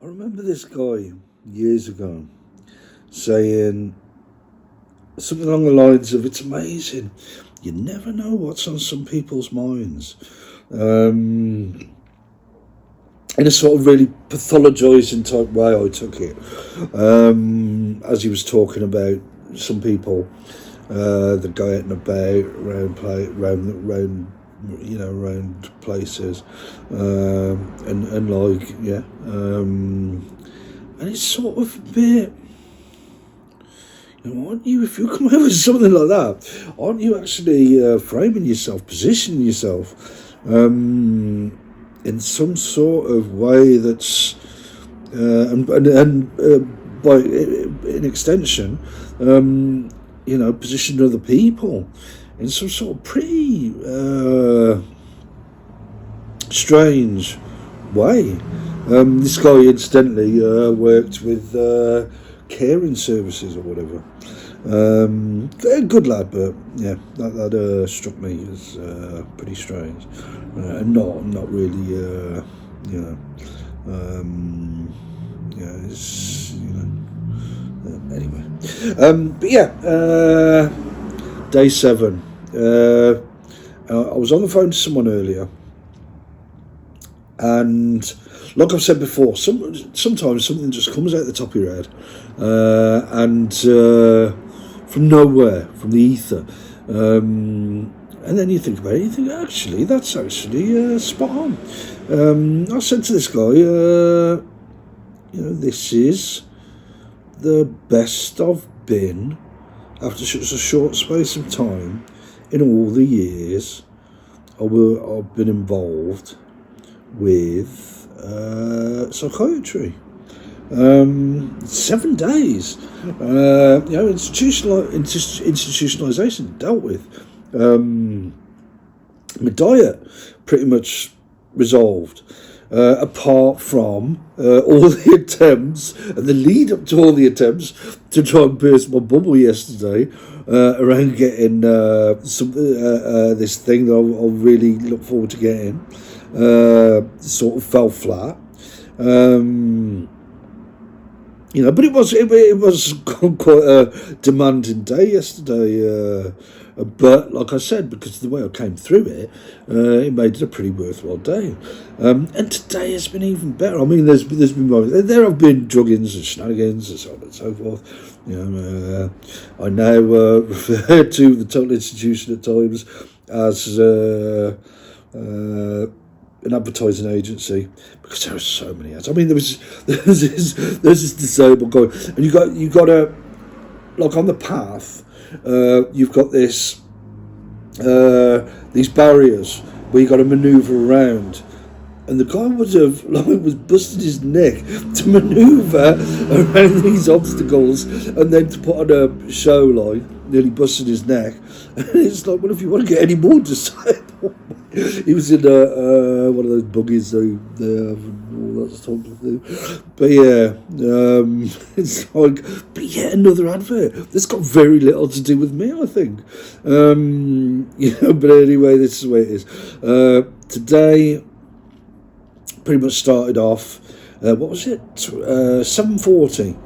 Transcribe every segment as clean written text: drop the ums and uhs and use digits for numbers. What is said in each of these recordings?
I remember this guy years ago saying something along the lines of, "It's amazing. You never know what's on some people's minds." Um, in a sort of really pathologising type way, I took it. As he was talking about some people that go out and about around places, and like and it's sort of a bit. Aren't you, if you come out with something like that, aren't you actually framing yourself, positioning yourself in some sort of way that's, and by an extension, positioning other people in some sort of pretty strange way. This guy incidentally worked with caring services or whatever. Good lad, but yeah, that struck me as pretty strange, and not really, it's anyway. But yeah, day 7. I was on the phone to someone earlier, and like I've said before, sometimes something just comes out the top of your head, and from nowhere, from the ether, and then you think about it. You think, actually, that's actually spot on. I said to this guy, this is the best I've been after such a short space of time in all the years I've been involved with psychiatry. 7 days. Institutionalization dealt with. My diet pretty much resolved. Apart from all the attempts and the lead up to all the attempts to try and burst my bubble yesterday around getting this thing that I'll really look forward to getting, sort of fell flat. But it was quite a demanding day yesterday. But like I said, because of the way I came through it, it made it a pretty worthwhile day. And today has been even better. I mean, there's been moments. There have been druggings and shenanigans and so on and so forth. I now refer to the Total Institution at times as an advertising agency, because there are so many ads. I mean, there's this disabled guy, and you got a, like, on the path. You've got this these barriers where you got to manoeuvre around, and the guy was busting his neck to manoeuvre around these obstacles, and then to put on a show, like nearly busting his neck. And it's like, well, if you want to get any more disabled, he was in one of those buggies they have and all that sort of thing. But yeah, it's like, but yet another advert that's got very little to do with me, I think. But anyway, this is the way it is. Today pretty much started off, what was it, 7:40.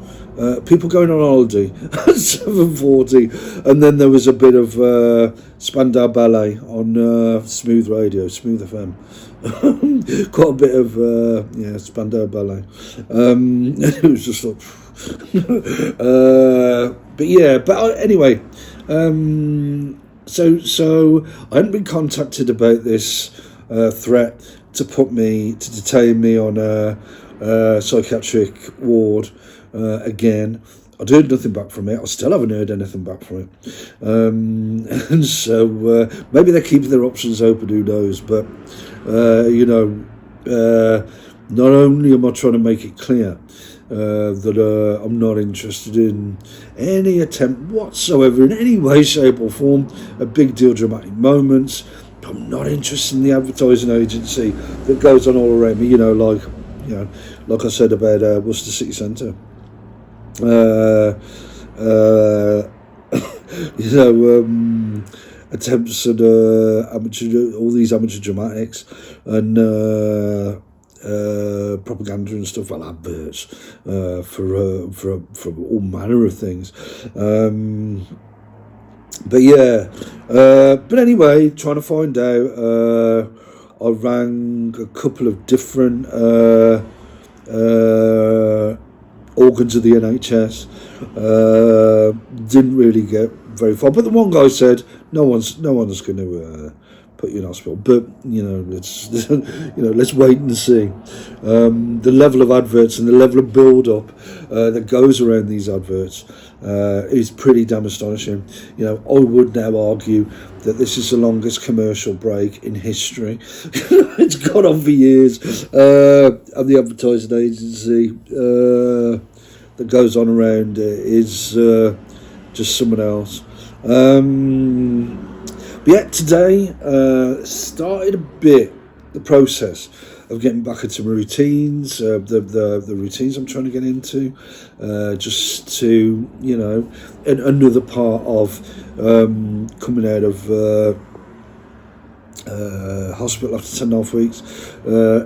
People going on holiday at 7:40, and then there was a bit of Spandau Ballet on Smooth Radio, Smooth FM. Quite a bit of Spandau Ballet. It was just like, anyway. So I hadn't been contacted about this threat to detain me on a psychiatric ward again. I'd heard nothing back from it. I still haven't heard anything back from it. And so maybe they're keeping their options open, who knows. But, not only am I trying to make it clear that I'm not interested in any attempt whatsoever, in any way, shape or form, a big deal, dramatic moments. I'm not interested in the advertising agency that goes on all around me, like I said about Worcester City Centre. Attempts at all these amateur dramatics, and propaganda and stuff, well, adverts for all manner of things. But yeah, but anyway, trying to find out. I rang a couple of different organs of the NHS. Didn't really get very far, but the one guy said no one's going to put you in hospital. But let's let's wait and see. The level of adverts and the level of build up that goes around these adverts is pretty damn astonishing. I would now argue that this is the longest commercial break in history. It's gone on for years. And the advertising agency that goes on around is just someone else. But yet today started a bit the process of getting back into my routines, the routines I'm trying to get into, just to, and another part of coming out of hospital after 10.5 weeks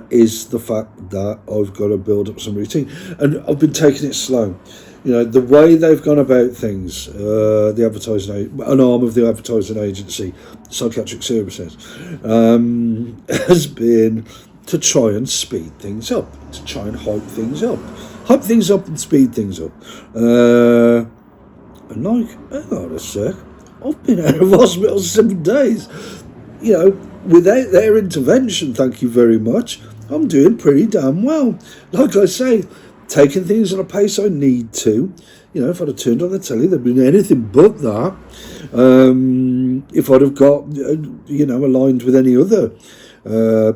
is the fact that I've got to build up some routine. And I've been taking it slow. The way they've gone about things, the advertising, an arm of the advertising agency, Psychiatric Services, has been to try and speed things up, to try and hype things up and speed things up. And like, hang on a sec, I've been out of hospital 7 days. Without their intervention, thank you very much, I'm doing pretty damn well. Like I say, taking things at a pace I need to. If I'd have turned on the telly, there'd been anything but that. If I'd have got, aligned with any other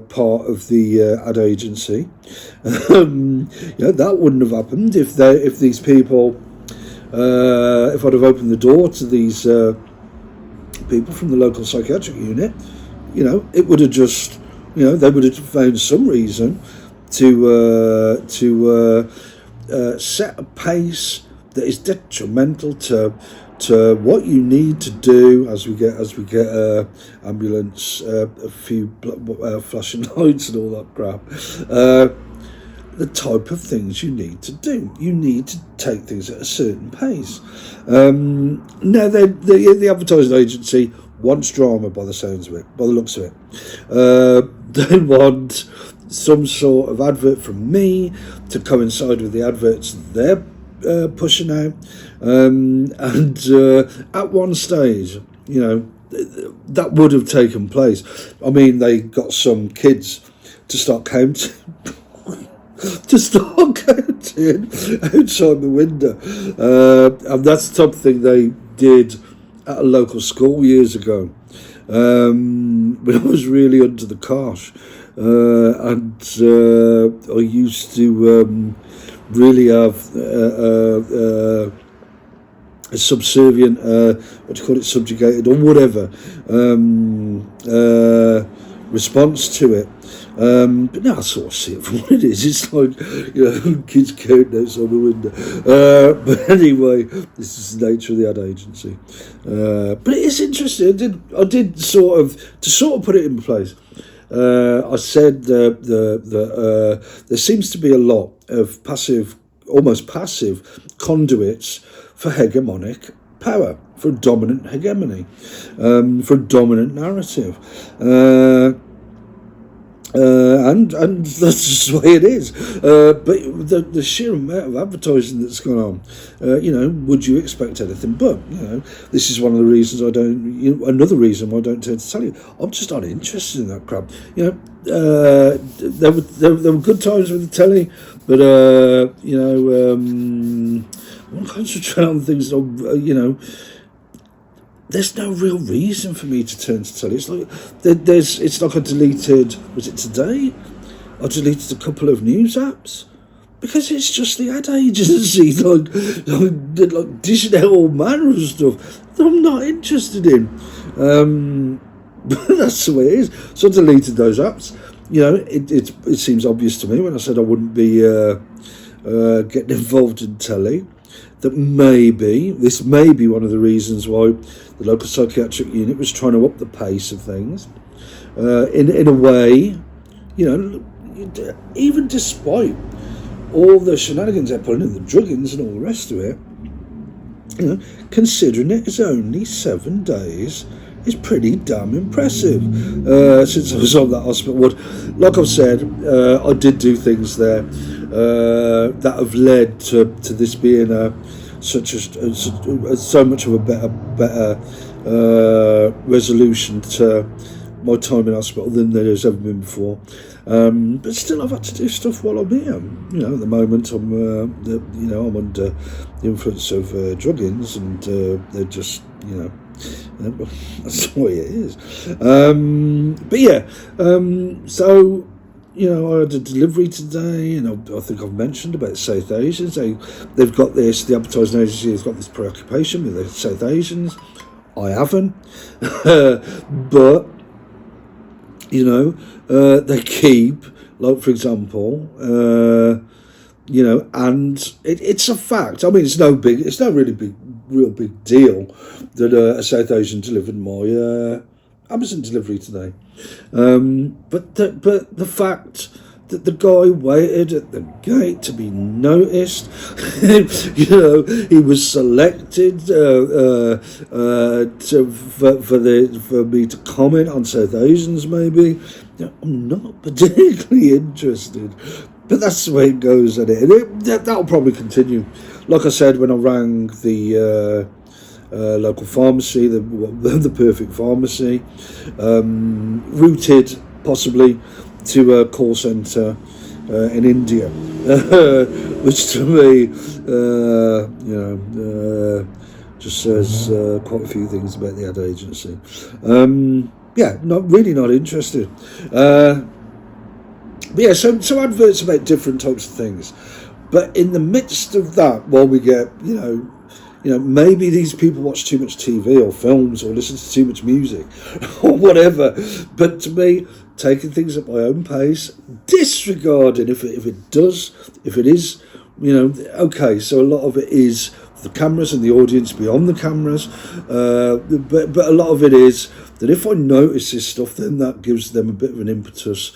part of the ad agency, that wouldn't have happened. If these people, if I'd have opened the door to these people from the local psychiatric unit, it would have just, they would have found some reason to set a pace that is detrimental to what you need to do as we get ambulance, a few flashing lights and all that crap. The type of things you need to do. You need to take things at a certain pace. Now, the advertising agency wants drama by the sounds of it, by the looks of it. They want some sort of advert from me to coincide with the adverts they're pushing out. And at one stage, that would have taken place. I mean, they got some kids to start counting. outside the window. And that's the type of thing they did at a local school years ago, when I was really under the cosh. And I used to really have a subservient, subjugated or whatever, response to it. But now I sort of see it for what it is. It's like, kids counting outside the window. But anyway, this is the nature of the ad agency. But it is interesting. I did sort of put it in place. I said that there seems to be a lot of almost passive conduits for hegemonic power, for dominant hegemony, for dominant narrative. And that's just the way it is. But the sheer amount of advertising that's gone on, would you expect anything but? This is one of the reasons I don't. Another reason why I don't tend to tell you. I'm just not interested in that crap. There were good times with the telly, but I'm concentrating on things that there's no real reason for me to turn to telly. It's like it's like I deleted. Was it today? I deleted a couple of news apps because it's just the ad agency, like dishing out all manner of stuff that I'm not interested in. That's the way it is. So I deleted those apps. It seems obvious to me when I said I wouldn't be getting involved in telly. That this may be one of the reasons why the local psychiatric unit was trying to up the pace of things. In a way, even despite all the shenanigans they're putting in, the druggings and all the rest of it, considering it is only 7 days, is pretty damn impressive. Since I was on that hospital ward, like I've said, I did do things there that have led to this being so much of a better resolution to my time in hospital than there has ever been before. But still, I've had to do stuff while I'm here. At the moment, I'm I'm under the influence of druggings, and they're just that's the way it is. But yeah, so I had a delivery today, and I think I've mentioned about South Asians. They've got this. The advertising agency has got this preoccupation with the South Asians. I haven't, but they keep, like, for example, and it's a fact. I mean, it's no real big deal that a South Asian delivered my Amazon delivery today. But the fact that the guy waited at the gate to be noticed, he was selected for me to comment on South Asians. Maybe I'm not particularly interested, but that's the way it goes, and that'll probably continue. Like I said, when I rang the local pharmacy, the Perfect Pharmacy, routed possibly to a call centre in India, which to me, just says quite a few things about the ad agency. Not interested. But yeah, so adverts about different types of things. But in the midst of that, while we get, maybe these people watch too much TV or films or listen to too much music or whatever. But to me, taking things at my own pace, disregarding if it is, okay, so a lot of it is the cameras and the audience beyond the cameras, but a lot of it is that if I notice this stuff, then that gives them a bit of an impetus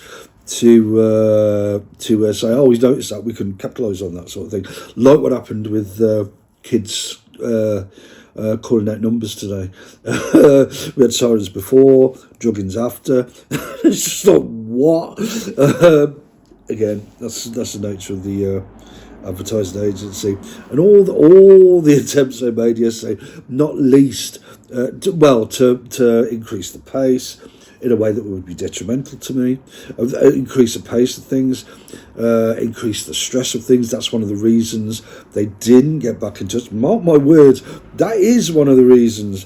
to say, oh, he's noticed that, we can capitalise on that sort of thing, like what happened with kids calling out numbers today. We had sirens before, druggings after. It's just like, what? Again, that's the nature of the advertising agency, and all the attempts they made yesterday, not least to increase the pace in a way that would be detrimental to me, increase the pace of things, increase the stress of things. That's one of the reasons they didn't get back in touch. Mark my words, that is one of the reasons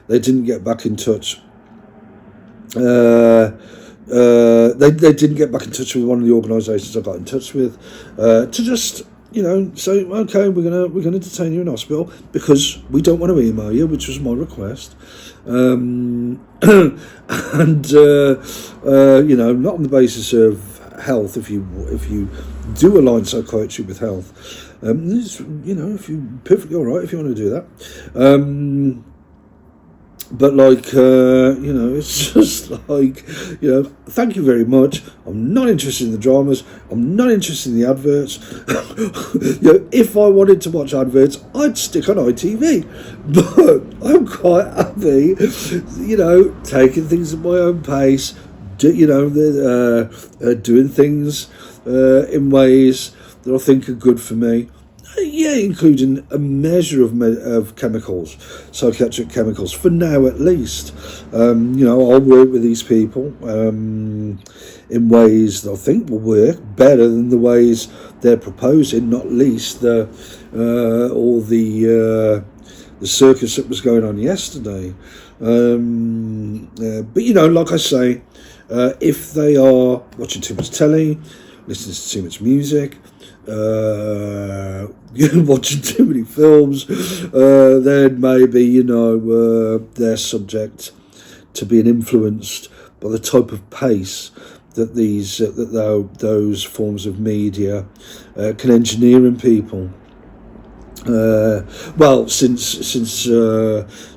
they didn't get back in touch. They didn't get back in touch with one of the organisations I got in touch with, to just say, okay, we're gonna detain you in hospital because we don't want to email you, which was my request. And not on the basis of health. If you do align psychiatry with health, if you're perfectly all right if you want to do that. But it's just like, thank you very much. I'm not interested in the dramas. I'm not interested in the adverts. If I wanted to watch adverts, I'd stick on ITV. But I'm quite happy, taking things at my own pace, doing things in ways that I think are good for me. Yeah, including a measure of chemicals, psychiatric chemicals, for now at least. I'll work with these people in ways that I think will work better than the ways they're proposing, not least all the circus that was going on yesterday. But like I say, if they are watching too much telly, listening to too much music, watching too many films, then maybe they're subject to being influenced by the type of pace that those forms of media can engineer in people. Since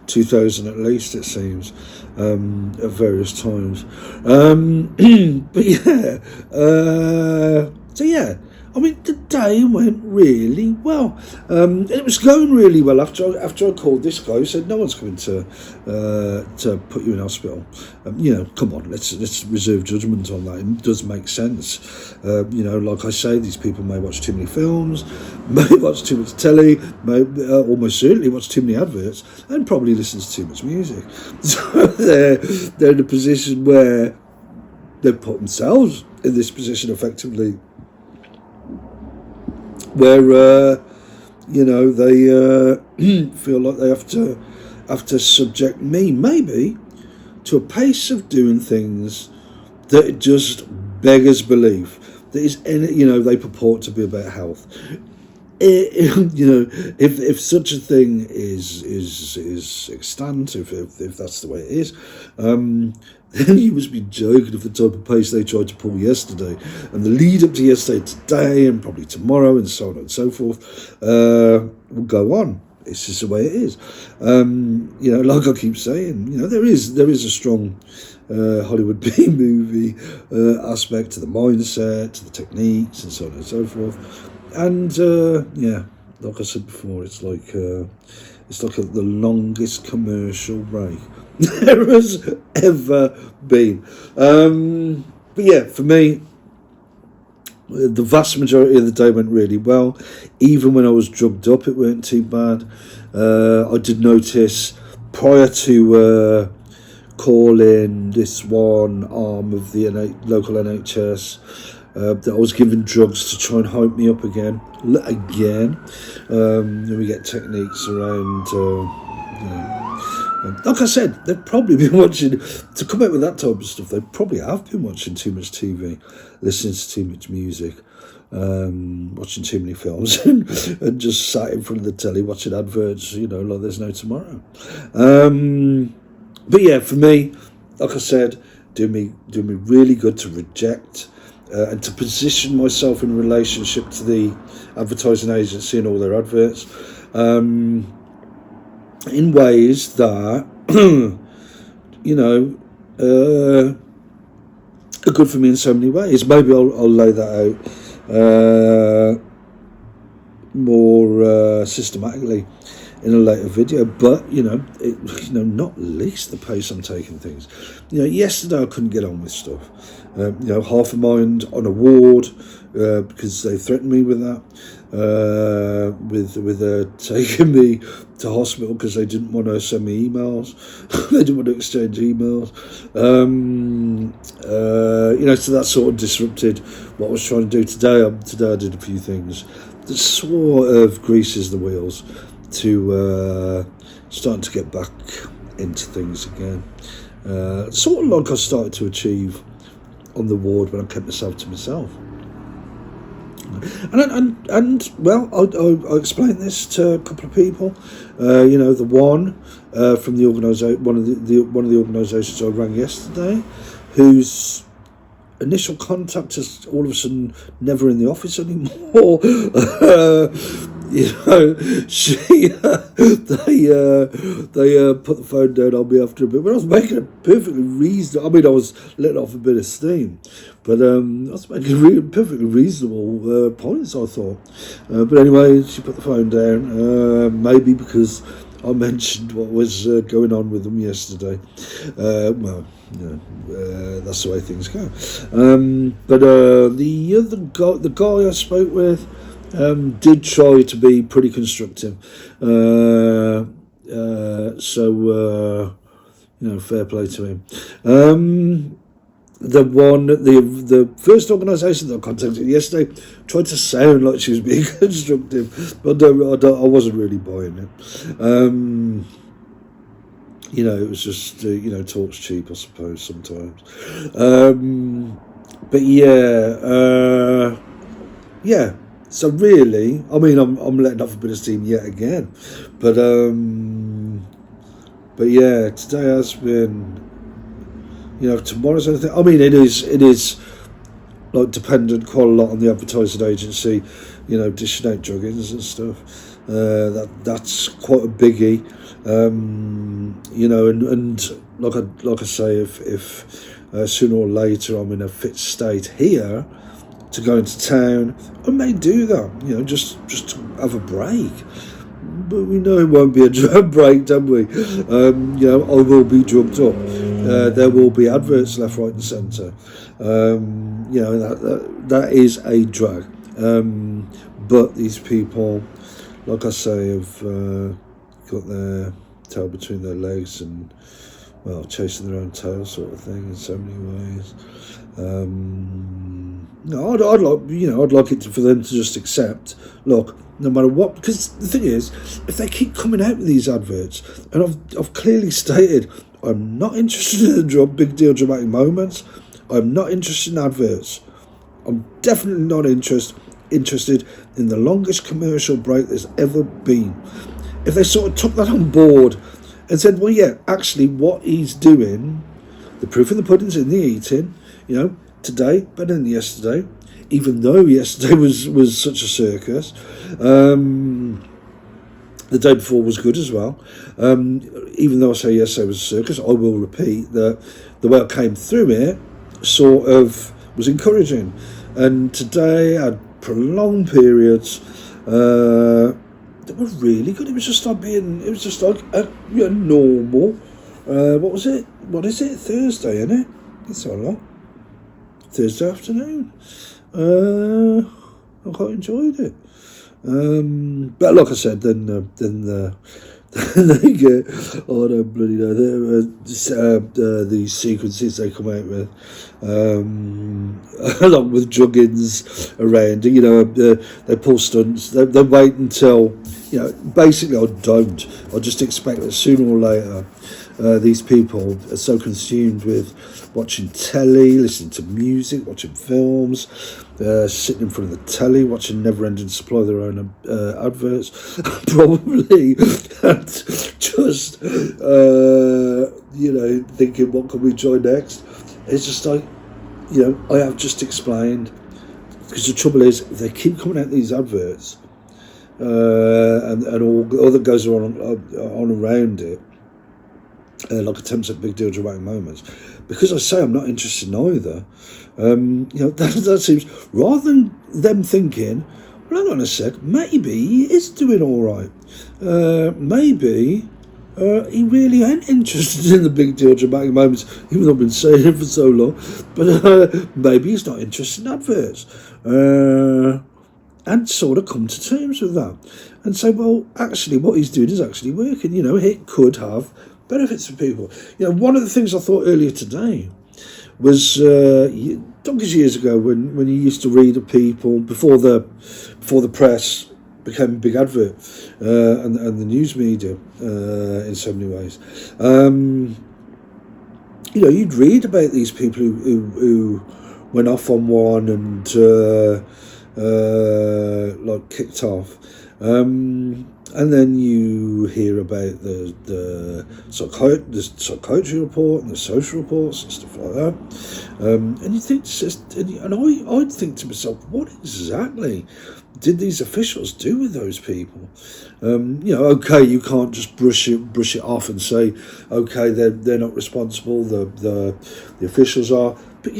2000 at least, it seems. at various times. But yeah, so yeah. I mean, the day went really well. It was going really well after I called this guy who said no one's coming to put you in hospital. Come on, let's reserve judgment on that. It does make sense. Like I say, these people may watch too many films, may watch too much telly, may almost certainly watch too many adverts, and probably listen to too much music. So they're in a position where they've put themselves in this position effectively, where they feel like they have to subject me maybe to a pace of doing things that just beggars belief. That is, they purport to be about health. If such a thing is extant, if that's the way it is, then you must be joking of the type of pace they tried to pull yesterday, and the lead up to yesterday, today, and probably tomorrow, and so on and so forth, will go on. It's just the way it is. Like I keep saying, there is a strong Hollywood B movie aspect to the mindset, to the techniques, and so on and so forth. And like I said before, it's like the longest commercial break there has ever been. But yeah, for me, the vast majority of the day went really well. Even when I was drugged up, it weren't too bad. I did notice prior to calling this one arm of the local NHS that I was given drugs to try and hype me up again. We get techniques around. Like I said, they've probably been watching, to come out with that type of stuff, they probably have been watching too much TV, listening to too much music, watching too many films, and just sat in front of the telly watching adverts, like there's no tomorrow. But yeah, for me, like I said, do me really good to reject and to position myself in relationship to the advertising agency and all their adverts. In ways that, are good for me in so many ways. Maybe I'll lay that out more systematically in a later video. But not least the pace I'm taking things. Yesterday I couldn't get on with stuff. Half a mind on a ward because they threatened me with that. With taking me to hospital because they didn't want to send me emails. They didn't want to exchange emails. So that sort of disrupted what I was trying to do today. Today I did a few things that sort of greases the wheels to starting to get back into things again. Sort of like I started to achieve on the ward when I kept myself to myself. And I'll explain this to a couple of people. The one from the organisation, one of the organisations I rang yesterday, whose initial contact is all of a sudden never in the office anymore. They put the phone down on me after a bit. But I was making a perfectly reasonable. I mean, I was letting off a bit of steam, but I was making perfectly reasonable points, I thought. But anyway, she put the phone down. Maybe because I mentioned what was going on with them yesterday. That's the way things go. But the guy I spoke with did try to be pretty constructive. Fair play to him. The first organisation that I contacted yesterday tried to sound like she was being constructive, but I wasn't really buying it. It was just talk's cheap, I suppose, sometimes. But yeah. So really, I mean, I'm letting off a bit of steam yet again, but yeah, today has been. Tomorrow's anything. I mean, it is like dependent quite a lot on the advertising agency, dishing out drug-ins and stuff. That's quite a biggie, and like I say, if sooner or later I'm in a fit state here to go into town, I may do that. Just to have a break. But we know it won't be a drug break, don't we? I will be drugged up. There will be adverts left, right, and centre. That is a drag. But these people, like I say, have got their tail between their legs and, well, chasing their own tail, sort of thing, in so many ways. No, I'd like it for them to just accept. Look, no matter what, because the thing is, if they keep coming out with these adverts, and I've clearly stated, I'm not interested in the big deal dramatic moments. I'm not interested in adverts. I'm definitely not interested in the longest commercial break there's ever been. If they sort of took that on board and said, well, yeah, actually what he's doing, the proof of the pudding's in the eating, today better than yesterday, even though yesterday was such a circus. The day before was good as well. Even though I say yesterday was a circus, I will repeat that the way I came through it sort of was encouraging. And today I had prolonged periods that were really good. It was just like normal. What was it? What is it? Thursday, isn't it? It's all right. Thursday afternoon. I quite enjoyed it. But like I said, then they get, I don't bloody know, these sequences they come out with, along with druggings around, they pull stunts, they wait until, basically I just expect that sooner or later, these people are so consumed with watching telly, listening to music, watching films, sitting in front of the telly, watching never-ending supply of their own adverts, probably, and just, thinking, what can we join next? It's just like, I have just explained, because the trouble is, if they keep coming out these adverts, and all that goes on around it, like attempts at big deal dramatic moments, because I say I'm not interested in either. That seems, rather than them thinking, well, hang on a sec, maybe he is doing all right. Maybe he really ain't interested in the big deal dramatic moments, even though I've been saying it for so long. But maybe he's not interested in adverts. And sort of come to terms with that and say, well, actually, what he's doing is actually working. It could have benefits for people. One of the things I thought earlier today was donkeys years ago when you used to read of people before the press became a big advert and the news media in so many ways. You'd read about these people who went off on one and kicked off. And then you hear about the psychiatry report and the social reports and stuff like that. And you think, I'd think to myself, what exactly did these officials do with those people? Okay, you can't just brush it off and say, okay, they're not responsible. The officials are, but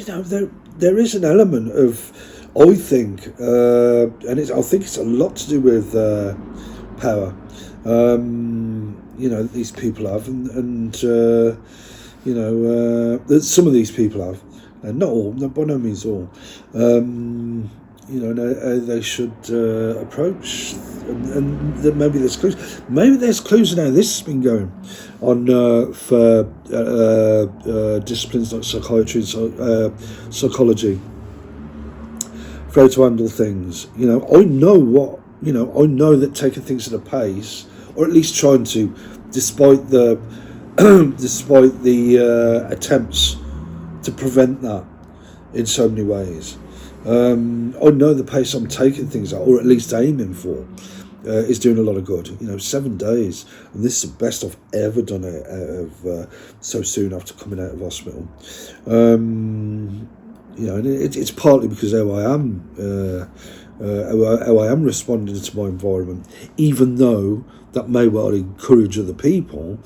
there is an element of, I think, and I think it's a lot to do with power, that these people have, and that some of these people have, and not all, by no means all. They should approach, and that maybe there's clues. Maybe there's clues in how this has been going on for disciplines like psychiatry and psychology. For how to handle things. I know that taking things at a pace, or at least trying to, despite the attempts to prevent that in so many ways. I know the pace I'm taking things at, or at least aiming for, is doing a lot of good. 7 days, and this is the best I've ever done it out of so soon after coming out of hospital. And it's partly because how I am responding to my environment, even though that may well encourage other people.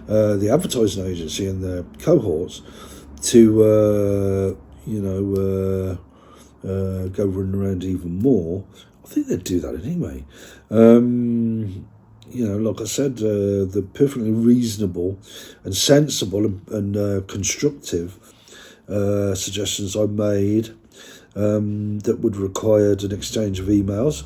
the advertising agency and their cohorts to go running around even more, I think they'd do that anyway. Like I said, the perfectly reasonable and sensible and constructive suggestions I made that would require an exchange of emails,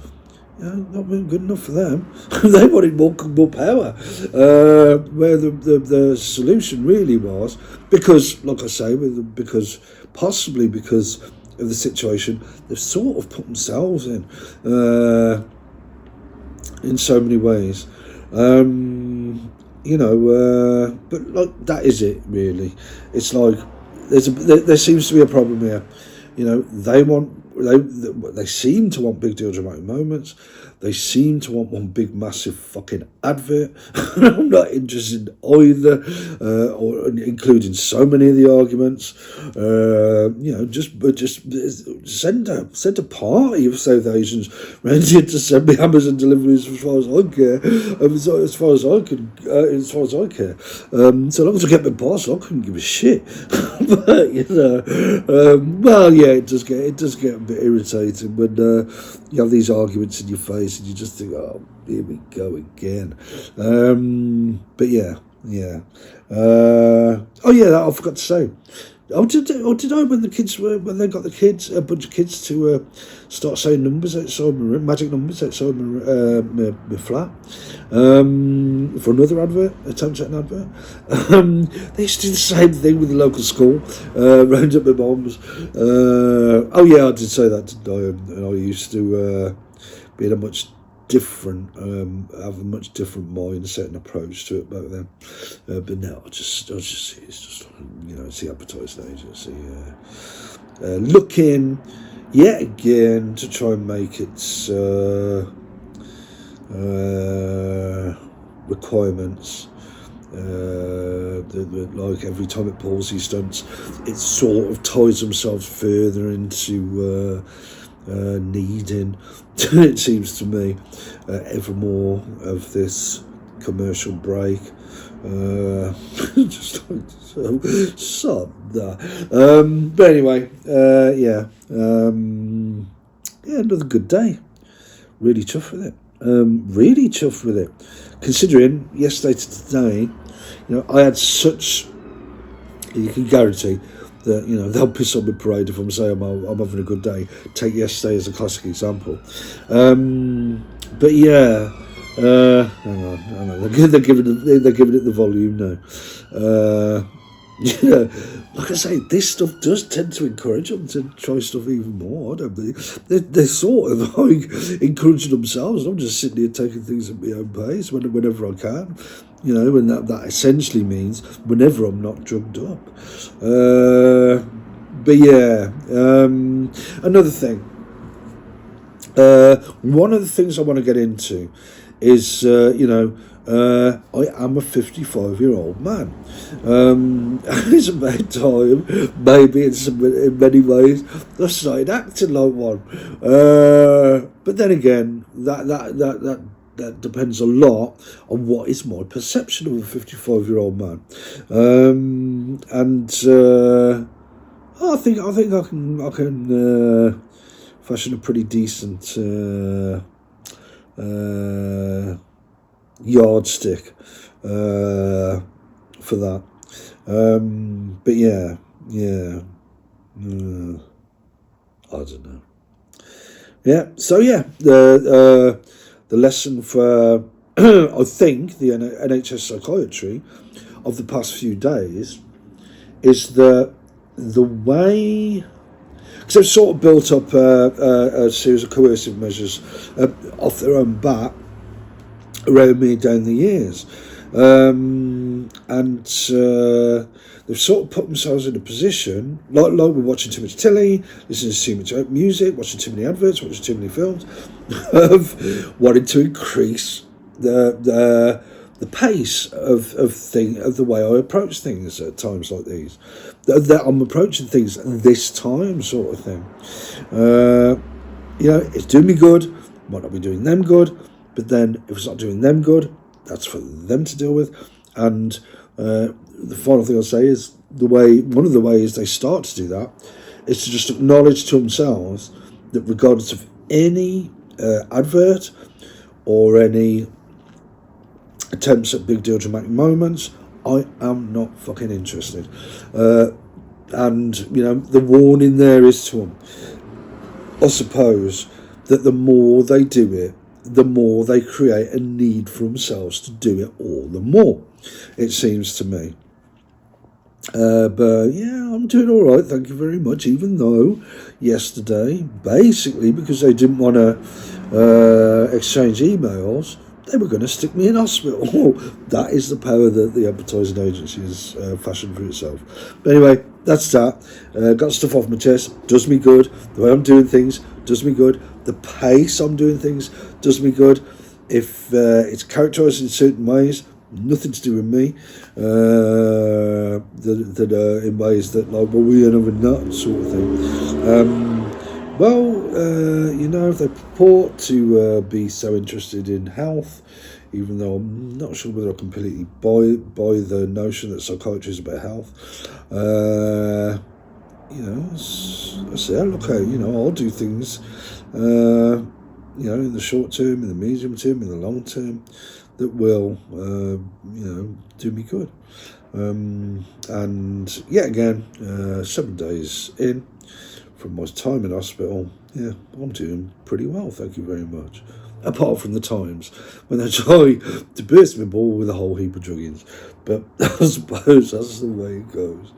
not been good enough for them. They wanted more power. Where the solution really was, because, like I say, possibly because of the situation they've sort of put themselves in so many ways. But like that is it really. It's like there seems to be a problem here. They seem to want big deal dramatic moments. They seem to want one big massive fucking advert. I'm not interested in either, or including so many of the arguments. Just send a party of South Asians round here to send me Amazon deliveries as far as I care. As far as I care. So long as I get my parcel, I couldn't give a shit. But it does get a bit irritating when you have these arguments in your face and you just think, oh, here we go again. But yeah. I forgot to say. Did I when they got a bunch of kids to start saying numbers outside my room, magic numbers outside my flat, for another attempt at an advert. They used to do the same thing with the local school, round up my mum's. I did say that, didn't I? And I used to be in a much different, have a much different mindset and approach to it back then. But now it's just it's the advertising agency looking yet again to try and make its requirements. Like every time it pulls these stunts, it sort of ties themselves further into needing, it seems to me, ever more of this commercial break. Just like so that. But anyway, another good day. Really chuffed with it. Considering yesterday to today, I had such. You can guarantee that they'll piss on my parade if I'm saying I'm having a good day. Take yesterday as a classic example. But yeah, hang on. They're giving it the volume now. Like I say, this stuff does tend to encourage them to try stuff even more. I don't believe they're sort of like encouraging themselves. I'm just sitting here taking things at my own pace whenever I can. And that essentially means whenever I'm not drugged up. But yeah, another thing. One of the things I want to get into is, I am a 55-year-old man. It's about time, maybe in many ways, I started acting like one. But then again, that depends a lot on what is my perception of a 55-year-old man. I think I can fashion a pretty decent yardstick for that. But yeah. I don't know. Yeah. So yeah, the lesson for I think the NHS psychiatry of the past few days is that the way, because they've sort of built up a series of coercive measures off their own bat around me down the years, and they've sort of put themselves in a position, like we're watching too much telly, listening to too much music, watching too many adverts, watching too many films, of wanting to increase the pace of the way I approach things at times like these. That I'm approaching things this time, sort of thing. It's doing me good, might not be doing them good, but then if it's not doing them good, that's for them to deal with. And The final thing I'll say is one of the ways they start to do that is to just acknowledge to themselves that regardless of any advert or any attempts at big deal dramatic moments, I am not fucking interested. And, you know, the warning there is to them, I suppose, that the more they do it, the more they create a need for themselves to do it all the more, it seems to me. But yeah, I'm doing all right, thank you very much, even though yesterday, basically because they didn't want to exchange emails, they were going to stick me in hospital. That is the power that the advertising agency has fashioned for itself. But anyway, that's that. Got stuff off my chest, does me good. The way I'm doing things does me good. The pace I'm doing things does me good. If it's characterised in certain ways, nothing to do with me. That in ways that, like, well, we are never that sort of thing. You know, if they purport to be so interested in health, even though I'm not sure whether I completely buy the notion that psychiatry is about health, you know, I say, look, you know, I'll do things, you know, in the short term, in the medium term, in the long term, that will, you know, do me good. And yet again, 7 days in from my time in hospital, yeah, I'm doing pretty well, thank you very much. Apart from the times when they try to burst my ball with a whole heap of druggings. But I suppose that's the way it goes.